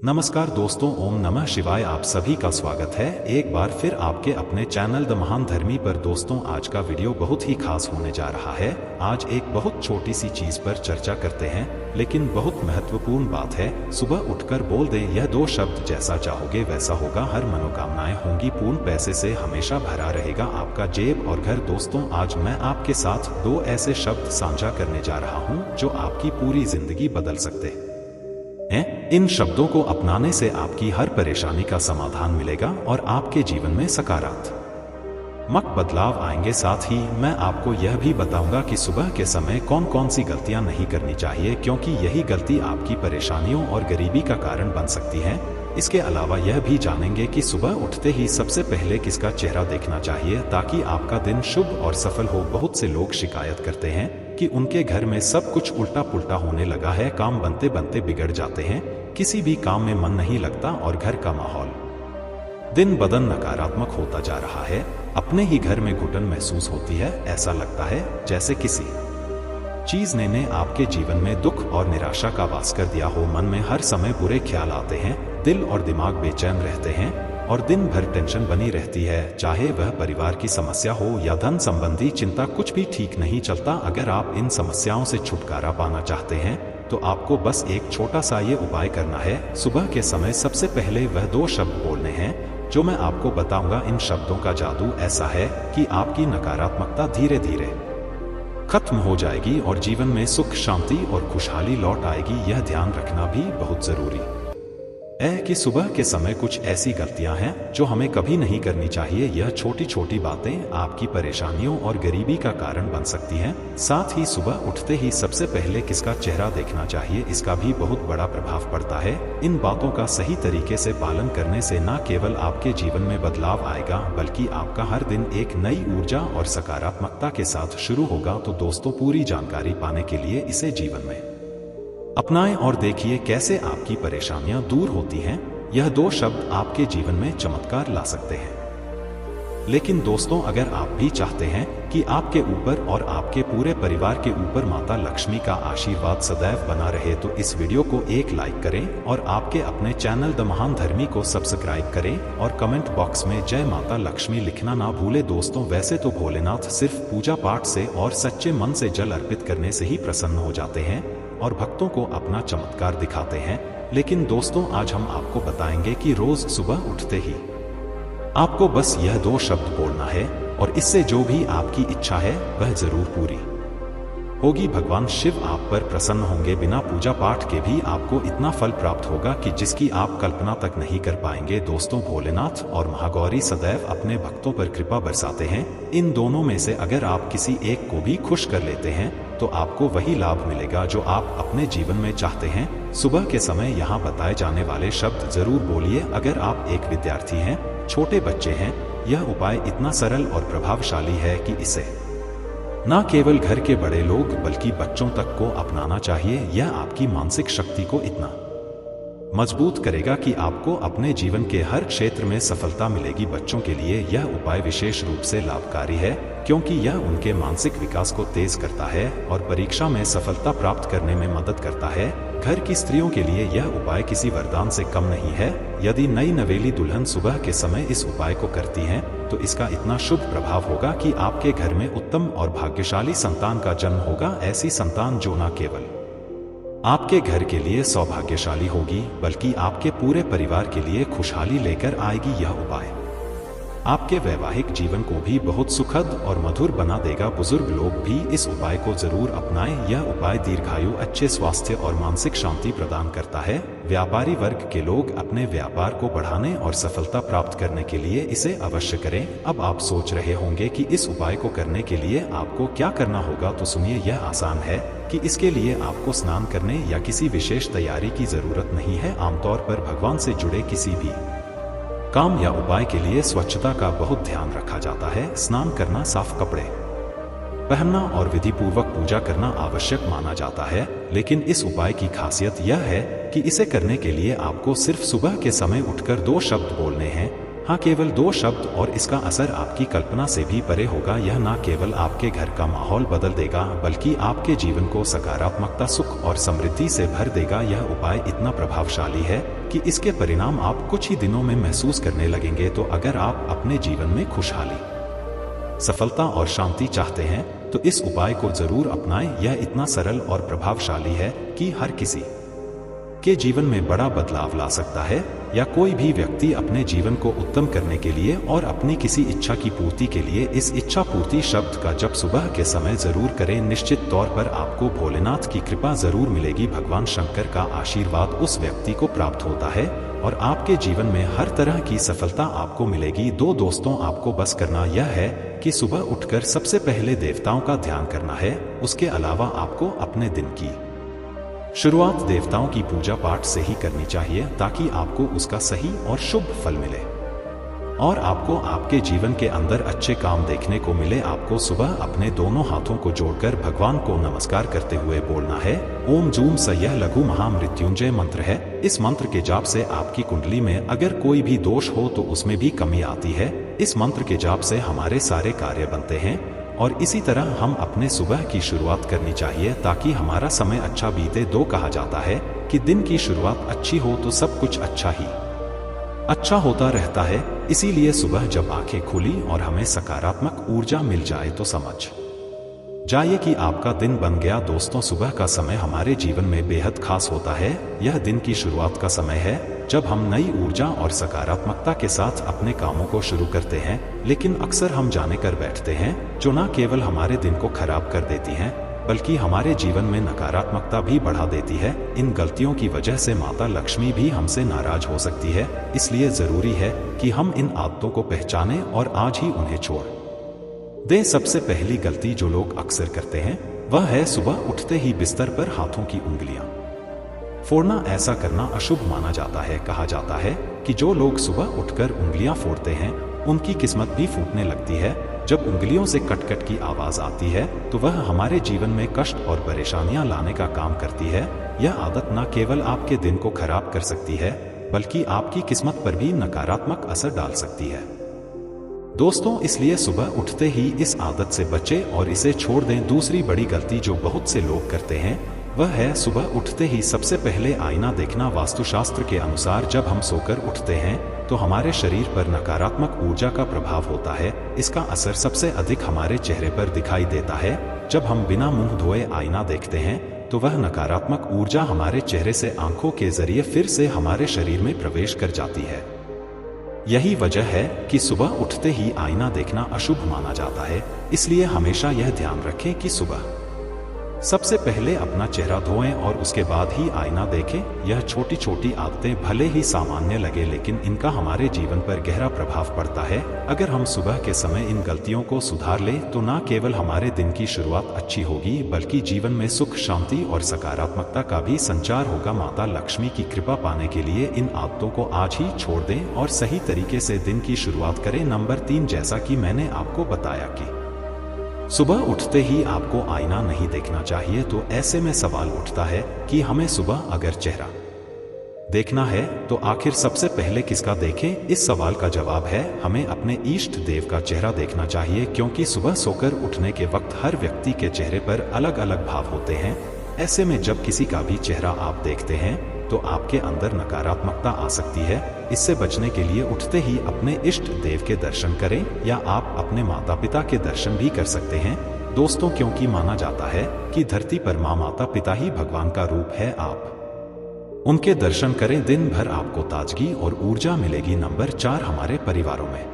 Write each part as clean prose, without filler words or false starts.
नमस्कार दोस्तों, ओम नमः शिवाय। आप सभी का स्वागत है एक बार फिर आपके अपने चैनल द महान धर्मी पर। दोस्तों, आज का वीडियो बहुत ही खास होने जा रहा है। आज एक बहुत छोटी सी चीज पर चर्चा करते हैं, लेकिन बहुत महत्वपूर्ण बात है। सुबह उठकर बोल दे यह दो शब्द, जैसा चाहोगे वैसा होगा। हर मनोकामनाएं होंगी पूर्ण, पैसे से हमेशा भरा रहेगा आपका जेब और घर। दोस्तों, आज मैं आपके साथ दो ऐसे शब्द साझा करने जा रहा हूँ जो आपकी पूरी जिंदगी बदल सकते हैं। इन शब्दों को अपनाने से आपकी हर परेशानी का समाधान मिलेगा और आपके जीवन में सकारात्मक बदलाव आएंगे। साथ ही मैं आपको यह भी बताऊंगा कि सुबह के समय कौन कौन सी गलतियां नहीं करनी चाहिए, क्योंकि यही गलती आपकी परेशानियों और गरीबी का कारण बन सकती है। इसके अलावा यह भी जानेंगे कि सुबह उठते ही सबसे पहले किसका चेहरा देखना चाहिए ताकि आपका दिन शुभ और सफल हो। बहुत से लोग शिकायत करते हैं कि उनके घर में सब कुछ उल्टा पुल्टा होने लगा है, काम बनते बनते बिगड़ जाते हैं, किसी भी काम में मन नहीं लगता और घर का माहौल दिन बदन नकारात्मक होता जा रहा है। अपने ही घर में घुटन महसूस होती है, ऐसा लगता है जैसे किसी चीज ने आपके जीवन में दुख और निराशा का वास कर दिया हो। मन में हर समय बुरे ख्याल आते हैं, दिल और दिमाग बेचैन रहते हैं और दिन भर टेंशन बनी रहती है, चाहे वह परिवार की समस्या हो या धन संबंधी चिंता। कुछ भी ठीक नहीं चलता। अगर आप इन समस्याओं से छुटकारा पाना चाहते हैं तो आपको बस एक छोटा सा ये उपाय करना है। सुबह के समय सबसे पहले वह दो शब्द बोलने हैं जो मैं आपको बताऊंगा। इन शब्दों का जादू ऐसा है कि आपकी नकारात्मकता धीरे धीरे खत्म हो जाएगी और जीवन में सुख, शांति और खुशहाली लौट आएगी। यह ध्यान रखना भी बहुत जरूरी है कि सुबह के समय कुछ ऐसी गलतियां हैं जो हमें कभी नहीं करनी चाहिए। यह छोटी छोटी बातें आपकी परेशानियों और गरीबी का कारण बन सकती हैं। साथ ही सुबह उठते ही सबसे पहले किसका चेहरा देखना चाहिए, इसका भी बहुत बड़ा प्रभाव पड़ता है। इन बातों का सही तरीके से पालन करने से न केवल आपके जीवन में बदलाव आएगा, बल्कि आपका हर दिन एक नई ऊर्जा और सकारात्मकता के साथ शुरू होगा। तो दोस्तों, पूरी जानकारी पाने के लिए इसे जीवन में अपनाएं और देखिए कैसे आपकी परेशानियां दूर होती हैं। यह दो शब्द आपके जीवन में चमत्कार ला सकते हैं। लेकिन दोस्तों, अगर आप भी चाहते हैं कि आपके ऊपर और आपके पूरे परिवार के ऊपर माता लक्ष्मी का आशीर्वाद सदैव बना रहे, तो इस वीडियो को एक लाइक करें और आपके अपने चैनल द महान धर्मी को सब्सक्राइब करें और कमेंट बॉक्स में जय माता लक्ष्मी लिखना ना भूले। दोस्तों, वैसे तो भोलेनाथ सिर्फ पूजा पाठ से और सच्चे मन से जल अर्पित करने से ही प्रसन्न हो जाते हैं और भक्तों को अपना चमत्कार दिखाते हैं। लेकिन दोस्तों, आज हम आपको बताएंगे कि रोज सुबह उठते ही आपको बस यह दो शब्द बोलना है और इससे जो भी आपकी इच्छा है वह जरूर पूरी होगी। भगवान शिव आप पर प्रसन्न होंगे। बिना पूजा पाठ के भी आपको इतना फल प्राप्त होगा कि जिसकी आप कल्पना तक नहीं कर पाएंगे। दोस्तों, भोलेनाथ और महागौरी सदैव अपने भक्तों पर कृपा बरसाते हैं। इन दोनों में से अगर आप किसी एक को भी खुश कर लेते हैं तो आपको वही लाभ मिलेगा जो आप अपने जीवन में चाहते हैं। सुबह के समय यहाँ बताए जाने वाले शब्द जरूर बोलिए। अगर आप एक विद्यार्थी हैं, छोटे बच्चे हैं, यह उपाय इतना सरल और प्रभावशाली है कि इसे न केवल घर के बड़े लोग बल्कि बच्चों तक को अपनाना चाहिए। यह आपकी मानसिक शक्ति को इतना मजबूत करेगा कि आपको अपने जीवन के हर क्षेत्र में सफलता मिलेगी। बच्चों के लिए यह उपाय विशेष रूप से लाभकारी है क्योंकि यह उनके मानसिक विकास को तेज करता है और परीक्षा में सफलता प्राप्त करने में मदद करता है। घर की स्त्रियों के लिए यह उपाय किसी वरदान से कम नहीं है। यदि नई नवेली दुल्हन सुबह के समय इस उपाय को करती हैं तो इसका इतना शुभ प्रभाव होगा कि आपके घर में उत्तम और भाग्यशाली संतान का जन्म होगा। ऐसी संतान जो न केवल आपके घर के लिए सौभाग्यशाली होगी बल्कि आपके पूरे परिवार के लिए खुशहाली लेकर आएगी। यह उपाय आपके वैवाहिक जीवन को भी बहुत सुखद और मधुर बना देगा। बुजुर्ग लोग भी इस उपाय को जरूर अपनाएं। यह उपाय दीर्घायु, अच्छे स्वास्थ्य और मानसिक शांति प्रदान करता है। व्यापारी वर्ग के लोग अपने व्यापार को बढ़ाने और सफलता प्राप्त करने के लिए इसे अवश्य करें। अब आप सोच रहे होंगे कि इस उपाय को करने के लिए आपको क्या करना होगा, तो सुनिए, यह आसान है कि इसके लिए आपको स्नान करने या किसी विशेष तैयारी की जरूरत नहीं है। आमतौर पर भगवान से जुड़े किसी भी काम या उपाय के लिए स्वच्छता का बहुत ध्यान रखा जाता है। स्नान करना, साफ कपड़े पहनना और विधि पूर्वक पूजा करना आवश्यक माना जाता है। लेकिन इस उपाय की खासियत यह है कि इसे करने के लिए आपको सिर्फ सुबह के समय उठकर दो शब्द बोलने हैं। हाँ, केवल 2 शब्द और इसका असर आपकी कल्पना से भी परे होगा। यह ना केवल आपके घर का माहौल बदल देगा बल्कि आपके जीवन को सकारात्मकता, सुख और समृद्धि से भर देगा। यह उपाय इतना प्रभावशाली है कि इसके परिणाम आप कुछ ही दिनों में महसूस करने लगेंगे। तो अगर आप अपने जीवन में खुशहाली, सफलता और शांति चाहते हैं तो इस उपाय को जरूर अपनाएं। यह इतना सरल और प्रभावशाली है कि हर किसी के जीवन में बड़ा बदलाव ला सकता है, या कोई भी व्यक्ति अपने जीवन को उत्तम करने के लिए और अपनी किसी इच्छा की पूर्ति के लिए इस इच्छा पूर्ति शब्द का जप सुबह के समय जरूर करें। निश्चित तौर पर आपको भोलेनाथ की कृपा जरूर मिलेगी। भगवान शंकर का आशीर्वाद उस व्यक्ति को प्राप्त होता है और आपके जीवन में हर तरह की सफलता आपको मिलेगी। दोस्तों, आपको बस करना यह है कि सुबह उठकर सबसे पहले देवताओं का ध्यान करना है। उसके अलावा आपको अपने दिन की शुरुआत देवताओं की पूजा पाठ से ही करनी चाहिए ताकि आपको उसका सही और शुभ फल मिले और आपको आपके जीवन के अंदर अच्छे काम देखने को मिले। आपको सुबह अपने दोनों हाथों को जोड़कर भगवान को नमस्कार करते हुए बोलना है ओम जूम स। यह लघु महामृत्युंजय मंत्र है। इस मंत्र के जाप से आपकी कुंडली में अगर कोई भी दोष हो तो उसमें भी कमी आती है। इस मंत्र के जाप से हमारे सारे कार्य बनते हैं और इसी तरह हम अपने सुबह की शुरुआत करनी चाहिए ताकि हमारा समय अच्छा बीते। कहा जाता है कि दिन की शुरुआत अच्छी हो तो सब कुछ अच्छा होता रहता है। इसीलिए सुबह जब आंखें खुली और हमें सकारात्मक ऊर्जा मिल जाए तो समझ जाइए कि आपका दिन बन गया। दोस्तों, सुबह का समय हमारे जीवन में बेहद खास होता है। यह दिन की शुरुआत का समय है जब हम नई ऊर्जा और सकारात्मकता के साथ अपने कामों को शुरू करते हैं। लेकिन अक्सर हम जाने कर बैठते हैं जो न केवल हमारे दिन को खराब कर देती हैं बल्कि हमारे जीवन में नकारात्मकता भी बढ़ा देती है। इन गलतियों की वजह से माता लक्ष्मी भी हमसे नाराज हो सकती है। इसलिए जरूरी है कि हम इन आदतों को पहचानें और आज ही उन्हें छोड़ दें। सबसे पहली गलती जो लोग अक्सर करते हैं वह है सुबह उठते ही बिस्तर पर हाथों की उंगलियां फोड़ना। ऐसा करना अशुभ माना जाता है। कहा जाता है कि जो लोग सुबह उठकर उंगलियां फोड़ते हैं उनकी किस्मत भी फूटने लगती है। जब उंगलियों से कट-कट की आवाज आती है तो वह हमारे जीवन में कष्ट और परेशानियां लाने का काम करती है। यह आदत न केवल आपके दिन को खराब कर सकती है बल्कि आपकी किस्मत पर भी नकारात्मक असर डाल सकती है। दोस्तों, इसलिए सुबह उठते ही इस आदत से बचें और इसे छोड़ दें। दूसरी बड़ी गलती जो बहुत से लोग करते हैं वह है सुबह उठते ही सबसे पहले आईना देखना। वास्तुशास्त्र के अनुसार जब हम सोकर उठते हैं तो हमारे शरीर पर नकारात्मक ऊर्जा का प्रभाव होता है। इसका असर सबसे अधिक हमारे चेहरे पर दिखाई देता है। जब हम बिना मुंह धोए आईना देखते हैं तो वह नकारात्मक ऊर्जा हमारे चेहरे से आंखों के जरिए फिर से हमारे शरीर में प्रवेश कर जाती है। यही वजह है कि सुबह उठते ही आईना देखना अशुभ माना जाता है। इसलिए हमेशा यह ध्यान रखें कि सुबह सबसे पहले अपना चेहरा धोएं और उसके बाद ही आईना देखें। यह छोटी छोटी आदतें भले ही सामान्य लगे लेकिन इनका हमारे जीवन पर गहरा प्रभाव पड़ता है। अगर हम सुबह के समय इन गलतियों को सुधार लें तो न केवल हमारे दिन की शुरुआत अच्छी होगी बल्कि जीवन में सुख, शांति और सकारात्मकता का भी संचार होगा। माता लक्ष्मी की कृपा पाने के लिए इन आदतों को आज ही छोड़ दें और सही तरीके से दिन की शुरुआत करें। नंबर 3, जैसा कि मैंने आपको बताया कि सुबह उठते ही आपको आईना नहीं देखना चाहिए, तो ऐसे में सवाल उठता है कि हमें सुबह अगर चेहरा देखना है तो आखिर सबसे पहले किसका देखें? इस सवाल का जवाब है हमें अपने इष्ट देव का चेहरा देखना चाहिए, क्योंकि सुबह सोकर उठने के वक्त हर व्यक्ति के चेहरे पर अलग अलग भाव होते हैं। ऐसे में जब किसी का भी चेहरा आप देखते हैं तो आपके अंदर नकारात्मकता आ सकती है। इससे बचने के लिए उठते ही अपने इष्ट देव के दर्शन करें या आप अपने माता पिता के दर्शन भी कर सकते हैं। दोस्तों, क्योंकि माना जाता है कि धरती पर माता पिता ही भगवान का रूप है, आप उनके दर्शन करें, दिन भर आपको ताजगी और ऊर्जा मिलेगी। नंबर 4, हमारे परिवारों में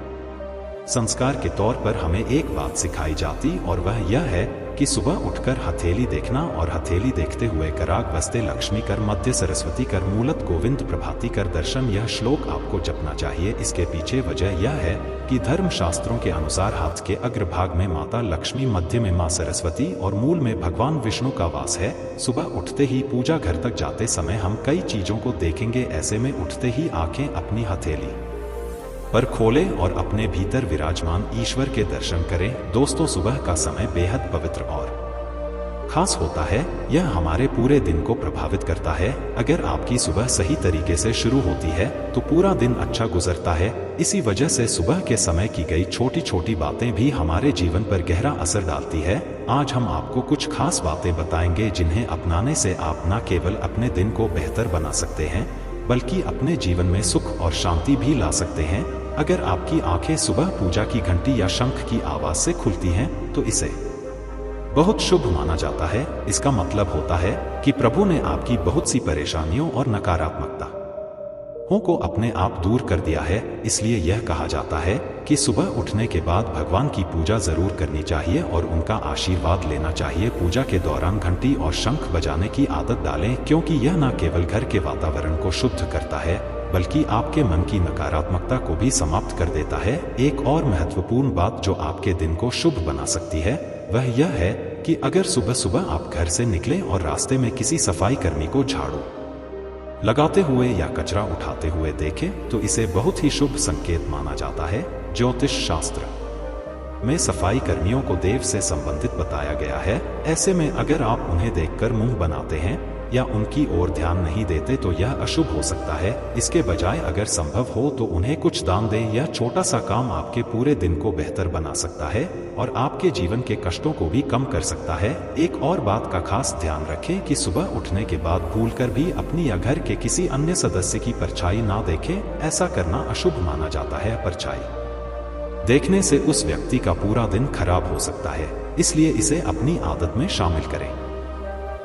संस्कार के तौर पर हमें एक बात सिखाई जाती और वह यह है कि सुबह उठकर हथेली देखना और हथेली देखते हुए कराग वस्ते लक्ष्मी कर, मध्य सरस्वती कर, मूलत गोविंद प्रभाती कर दर्शन। यह श्लोक आपको जपना चाहिए। इसके पीछे वजह यह है कि धर्म शास्त्रों के अनुसार हाथ के अग्रभाग में माता लक्ष्मी, मध्य में मां सरस्वती और मूल में भगवान विष्णु का वास है। सुबह उठते ही पूजा घर तक जाते समय हम कई चीजों को देखेंगे। ऐसे में उठते ही आंखें अपनी हथेली पर खोलें और अपने भीतर विराजमान ईश्वर के दर्शन करें। दोस्तों, सुबह का समय बेहद पवित्र और खास होता है। यह हमारे पूरे दिन को प्रभावित करता है। अगर आपकी सुबह सही तरीके से शुरू होती है तो पूरा दिन अच्छा गुजरता है। इसी वजह से सुबह के समय की गई छोटी छोटी बातें भी हमारे जीवन पर गहरा असर डालती है। आज हम आपको कुछ खास बातें बताएंगे जिन्हें अपनाने से आप न केवल अपने दिन को बेहतर बना सकते हैं बल्कि अपने जीवन में सुख और शांति भी ला सकते हैं। अगर आपकी आंखें सुबह पूजा की घंटी या शंख की आवाज से खुलती हैं तो इसे बहुत शुभ माना जाता है। इसका मतलब होता है कि प्रभु ने आपकी बहुत सी परेशानियों और नकारात्मकता को अपने आप दूर कर दिया है। इसलिए यह कहा जाता है कि सुबह उठने के बाद भगवान की पूजा जरूर करनी चाहिए और उनका आशीर्वाद लेना चाहिए। पूजा के दौरान घंटी और शंख बजाने की आदत डालें, क्योंकि यह न केवल घर के वातावरण को शुद्ध करता है बल्कि आपके मन की नकारात्मकता को भी समाप्त कर देता है। एक और महत्वपूर्ण बात जो आपके दिन को शुभ बना सकती है वह यह है कि अगर सुबह सुबह आप घर से निकलें और रास्ते में किसी सफाई कर्मी को झाड़ू लगाते हुए या कचरा उठाते हुए देखें तो इसे बहुत ही शुभ संकेत माना जाता है। ज्योतिष शास्त्र में सफाई कर्मियों को देव से संबंधित बताया गया है। ऐसे में अगर आप उन्हें देखकर मुंह बनाते हैं या उनकी ओर ध्यान नहीं देते तो यह अशुभ हो सकता है। इसके बजाय अगर संभव हो तो उन्हें कुछ दान दें। यह छोटा सा काम आपके पूरे दिन को बेहतर बना सकता है और आपके जीवन के कष्टों को भी कम कर सकता है। एक और बात का खास ध्यान रखें कि सुबह उठने के बाद भूलकर भी अपनी या घर के किसी अन्य सदस्य की परछाई ना देखें। ऐसा करना अशुभ माना जाता है। परछाई देखने से उस व्यक्ति का पूरा दिन खराब हो सकता है। इसलिए इसे अपनी आदत में शामिल करें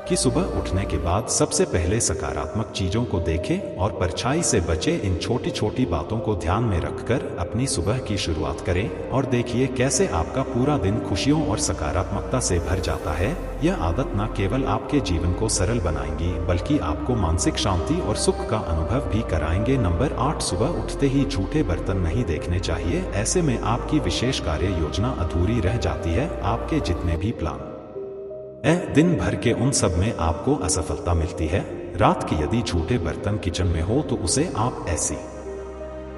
कि सुबह उठने के बाद सबसे पहले सकारात्मक चीजों को देखें और परछाई से बचें। इन छोटी छोटी बातों को ध्यान में रखकर अपनी सुबह की शुरुआत करें और देखिए कैसे आपका पूरा दिन खुशियों और सकारात्मकता से भर जाता है। यह आदत न केवल आपके जीवन को सरल बनाएंगी बल्कि आपको मानसिक शांति और सुख का अनुभव भी कराएंगे। नंबर 8, सुबह उठते ही झूठे बर्तन नहीं देखने चाहिए। ऐसे में आपकी विशेष कार्य योजना अधूरी रह जाती है। आपके जितने भी प्लान दिन भर के उन सब में आपको असफलता मिलती है। रात की यदि झूठे बर्तन किचन में हो तो उसे आप ऐसी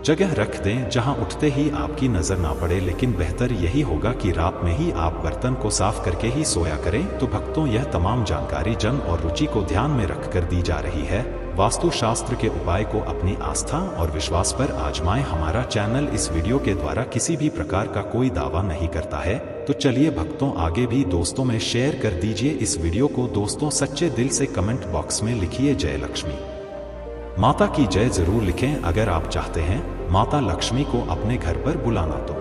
जगह रख दें जहां उठते ही आपकी नजर ना पड़े। लेकिन बेहतर यही होगा कि रात में ही आप बर्तन को साफ करके ही सोया करें। तो भक्तों, यह तमाम जानकारी जन और रुचि को ध्यान में रखकर दी जा रही है। वास्तुशास्त्र के उपाय को अपनी आस्था और विश्वास पर आजमाएं। हमारा चैनल इस वीडियो के द्वारा किसी भी प्रकार का कोई दावा नहीं करता है। तो चलिए भक्तों, आगे भी दोस्तों में शेयर कर दीजिए इस वीडियो को। दोस्तों, सच्चे दिल से कमेंट बॉक्स में लिखिए जय लक्ष्मी माता की जय जरूर लिखें। अगर आप चाहते हैं माता लक्ष्मी को अपने घर पर बुलाना तो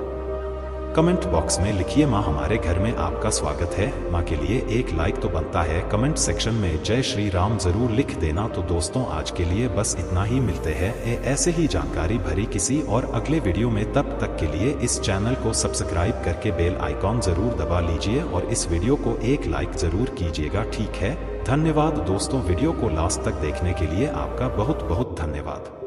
कमेंट बॉक्स में लिखिए माँ हमारे घर में आपका स्वागत है। माँ के लिए एक लाइक तो बनता है। कमेंट सेक्शन में जय श्री राम जरूर लिख देना। तो दोस्तों, आज के लिए बस इतना ही। मिलते हैं ऐसे ही जानकारी भरी किसी और अगले वीडियो में। तब तक के लिए इस चैनल को सब्सक्राइब करके बेल आइकॉन जरूर दबा लीजिए और इस वीडियो को एक लाइक जरूर कीजिएगा। ठीक है, धन्यवाद दोस्तों। वीडियो को लास्ट तक देखने के लिए आपका बहुत बहुत धन्यवाद।